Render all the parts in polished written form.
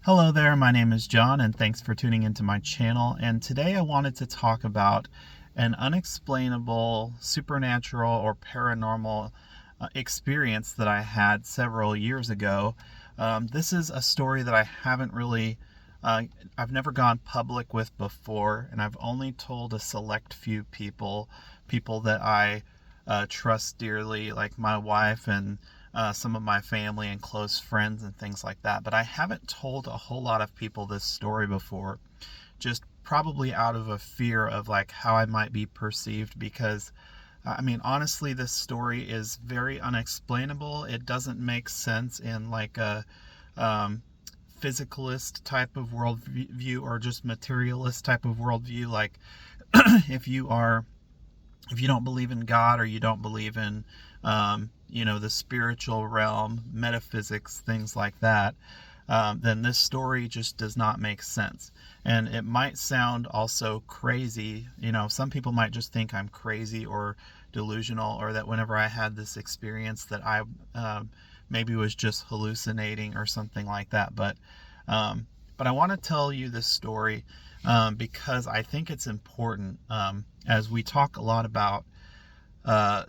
Hello there, my name is John, and thanks for tuning into my channel. And today I wanted to talk about an unexplainable, supernatural, or paranormal experience that I had several years ago. This is a story that I haven't really, I've never gone public with before, and I've only told a select few people that I trust dearly, like my wife and some of my family and close friends and things like that. But I haven't told a whole lot of people this story before, just probably out of a fear of like how I might be perceived because I mean, honestly, this story is very unexplainable. It doesn't make sense in like a um, physicalist type of worldview or just materialist type of worldview. Like if you are if you don't believe in God or you don't believe in, the spiritual realm, metaphysics, things like that, then this story just does not make sense. And it might sound also crazy. Some people might just think I'm crazy or delusional, or that whenever I had this experience that I maybe was just hallucinating or something like that. But I want to tell you this story because I think it's important. As we talk a lot about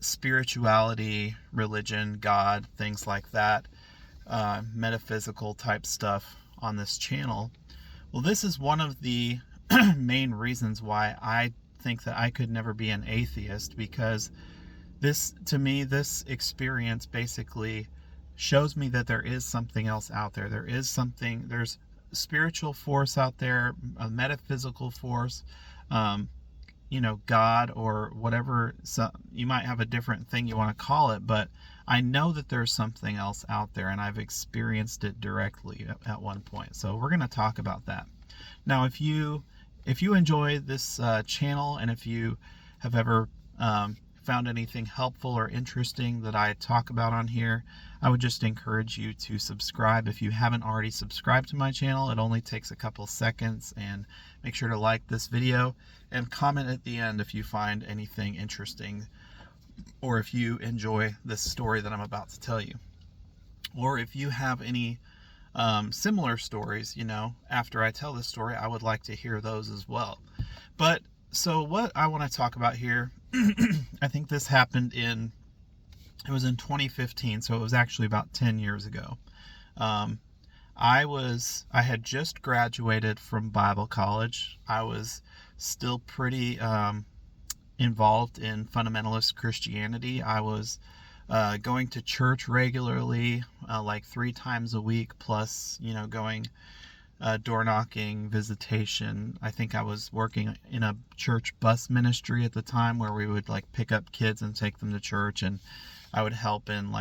spirituality, religion, God, things like that, metaphysical type stuff on this channel. Well, this is one of the main reasons why I think that I could never be an atheist, because to me, this experience basically shows me that there is something else out there. There's spiritual force out there, a metaphysical force, um, God or whatever. So you might have a different thing you want to call it, but I know that there's something else out there, and I've experienced it directly at one point. So we're going to talk about that. Now, if you enjoy this channel, and if you have ever found anything helpful or interesting that I talk about on here, I would just encourage you to subscribe. If you haven't already subscribed to my channel, it only takes a couple seconds, and make sure to like this video and comment at the end if you find anything interesting, or if you enjoy this story that I'm about to tell you, or if you have any similar stories, after I tell this story, I would like to hear those as well. But so what I want to talk about here, I think this happened it was in 2015, so it was actually about 10 years ago. I had just graduated from Bible college. I was still pretty involved in fundamentalist Christianity. I was going to church regularly, like 3 times a week, plus, going door knocking, visitation. I think I was working in a church bus ministry at the time, where we would like pick up kids and take them to church, and I would help in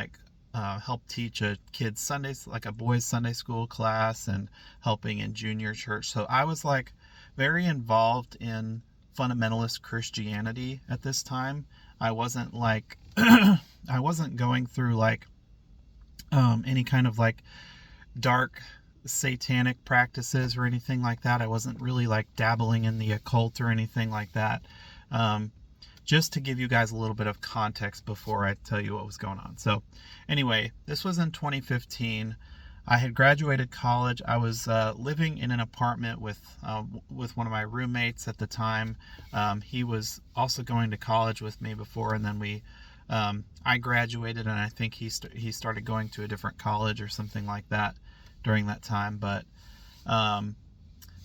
help teach a kid's Sundays, like a boys' Sunday school class, and helping in junior church. So I was like very involved in fundamentalist Christianity at this time. I wasn't like I wasn't going through like any kind of like dark satanic practices or anything like that. I wasn't really like dabbling in the occult or anything like that. Just to give you guys a little bit of context before I tell you what was going on. So anyway, this was in 2015. I had graduated college. I was living in an apartment with one of my roommates at the time. He was also going to college with me before, and then I graduated, and I think he started going to a different college or something like that during that time. But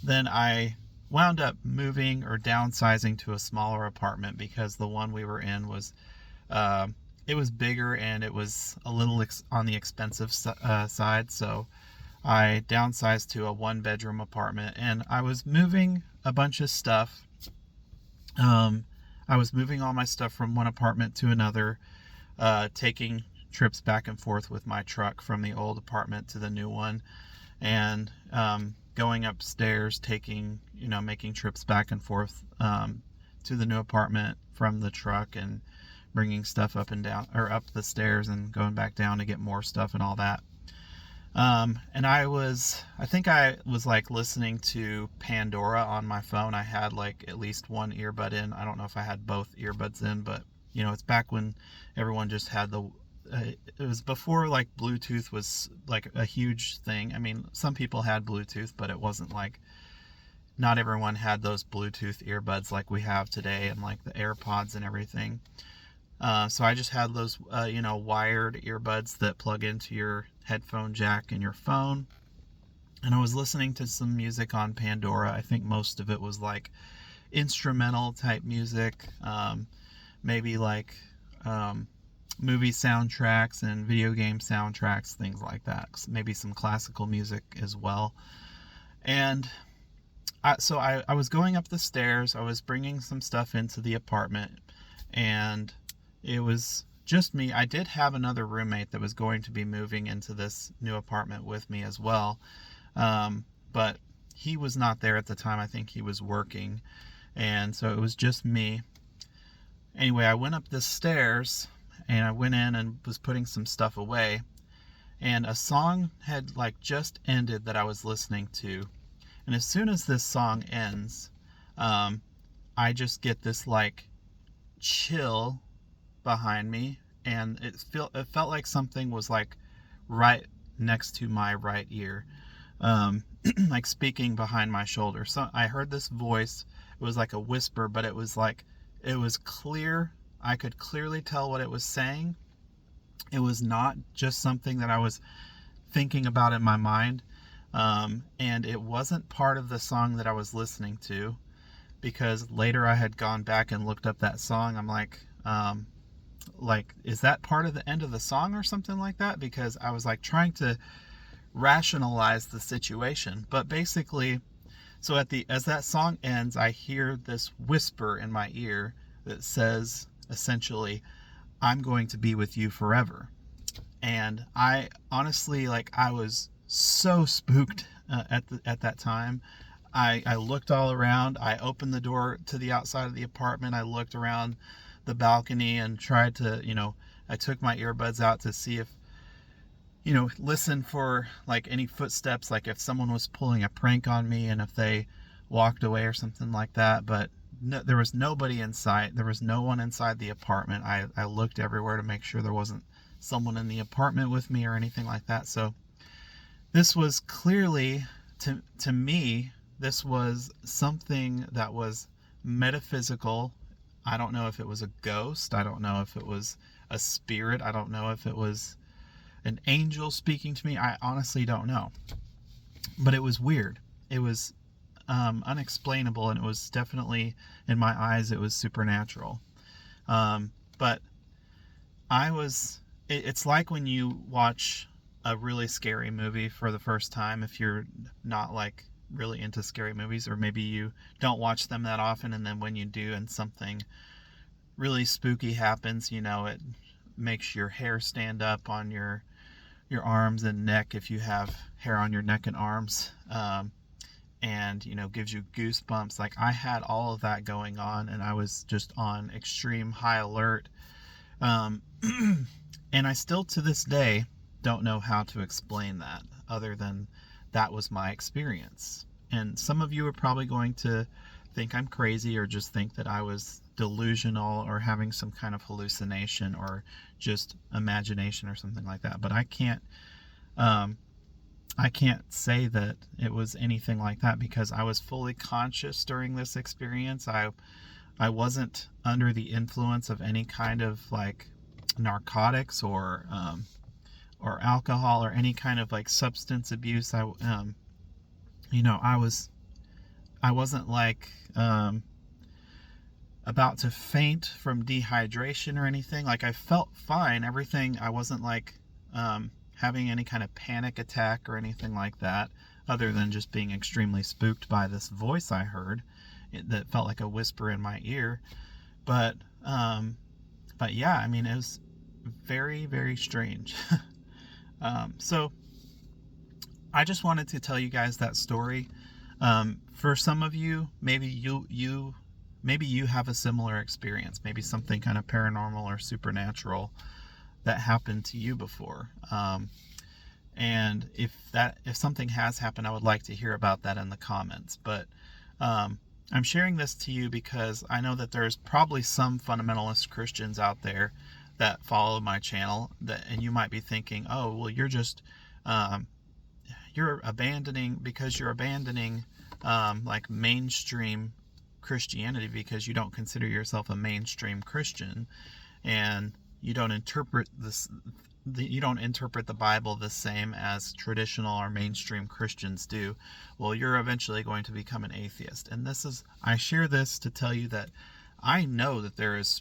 then I wound up moving or downsizing to a smaller apartment, because the one we were in was it was bigger, and it was a little on the expensive side. So I downsized to a 1-bedroom apartment, and I was moving a bunch of stuff. I was moving all my stuff from one apartment to another, taking trips back and forth with my truck from the old apartment to the new one, and going upstairs, making trips back and forth to the new apartment from the truck, and bringing stuff up and down, or up the stairs and going back down to get more stuff and all that. And I think I was like listening to Pandora on my phone. I had like at least one earbud in. I don't know if I had both earbuds in, but it's back when everyone just had it was before like Bluetooth was like a huge thing. I mean, some people had Bluetooth, but it wasn't like, not everyone had those Bluetooth earbuds like we have today, and like the AirPods and everything. So I just had those, wired earbuds that plug into your headphone jack in your phone. And I was listening to some music on Pandora. I think most of it was like instrumental type music, maybe like movie soundtracks and video game soundtracks, things like that. Maybe some classical music as well. And I was going up the stairs. I was bringing some stuff into the apartment, and it was just me. I did have another roommate that was going to be moving into this new apartment with me as well. But he was not there at the time. I think he was working. And so it was just me. Anyway, I went up the stairs and I went in and was putting some stuff away. And a song had like just ended that I was listening to. And as soon as this song ends, I just get this like chill behind me, and it felt like something was like right next to my right ear, like speaking behind my shoulder. So I heard this voice. It was like a whisper, but it was clear. I could clearly tell what it was saying. It was not just something that I was thinking about in my mind. And it wasn't part of the song that I was listening to, because later I had gone back and looked up that song. I'm like, is that part of the end of the song or something like that? Because I was like trying to rationalize the situation. But basically, so as that song ends, I hear this whisper in my ear that says essentially, "I'm going to be with you forever." And I honestly, like, I was so spooked at that time. I looked all around. I opened the door to the outside of the apartment. I looked around the balcony and tried to, I took my earbuds out to see if, listen for like any footsteps, like if someone was pulling a prank on me and if they walked away or something like that. But no, there was nobody in sight. There was no one inside the apartment. I looked everywhere to make sure there wasn't someone in the apartment with me or anything like that. So this was clearly, to me, this was something that was metaphysical. I don't know if it was a ghost. I don't know if it was a spirit. I don't know if it was an angel speaking to me. I honestly don't know. But it was weird. It was unexplainable, and it was definitely, in my eyes, it was supernatural. But it's like when you watch a really scary movie for the first time, if you're not like really into scary movies, or maybe you don't watch them that often, and then when you do and something really spooky happens, it makes your hair stand up on your arms and neck, if you have hair on your neck and arms, and gives you goosebumps. Like, I had all of that going on, and I was just on extreme high alert, and I still to this day don't know how to explain that, other than that was my experience. And some of you are probably going to think I'm crazy, or just think that I was delusional or having some kind of hallucination or just imagination or something like that. But I can't say that it was anything like that, because I was fully conscious during this experience. I wasn't under the influence of any kind of like narcotics or alcohol or any kind of like substance abuse. I wasn't like about to faint from dehydration or anything. Like, I felt fine. Everything. I wasn't like having any kind of panic attack or anything like that, other than just being extremely spooked by this voice I heard that felt like a whisper in my ear. But yeah, I mean, it was very, very strange. So I just wanted to tell you guys that story. For some of you, maybe you have a similar experience, maybe something kind of paranormal or supernatural that happened to you before. And if something has happened, I would like to hear about that in the comments. But I'm sharing this to you because I know that there's probably some fundamentalist Christians out there that follow my channel, and you might be thinking, oh, well, you're abandoning like mainstream Christianity because you don't consider yourself a mainstream Christian, and you don't interpret the Bible the same as traditional or mainstream Christians do. Well, you're eventually going to become an atheist. And I share this to tell you that I know that there is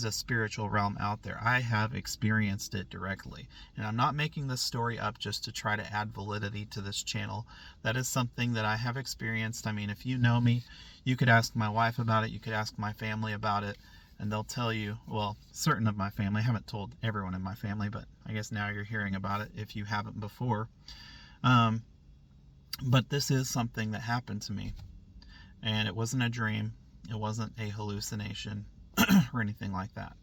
a spiritual realm out there. I have experienced it directly, and I'm not making this story up just to try to add validity to this channel. That is something that I have experienced. I mean, if you know me, you could ask my wife about it. You could ask my family about it, and they'll tell you, well, certain of my family. I haven't told everyone in my family, but I guess now you're hearing about it if you haven't before. But this is something that happened to me. And it wasn't a dream, it wasn't a hallucination or anything like that.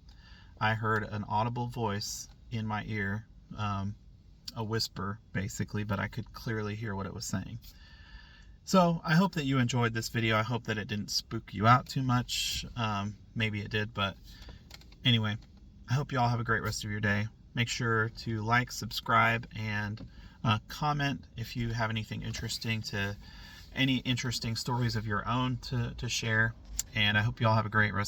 I heard an audible voice in my ear, a whisper basically, but I could clearly hear what it was saying. So I hope that you enjoyed this video. I hope that it didn't spook you out too much. Maybe it did, but anyway, I hope you all have a great rest of your day. Make sure to like, subscribe, and comment if you have any interesting stories of your own to share. And I hope you all have a great rest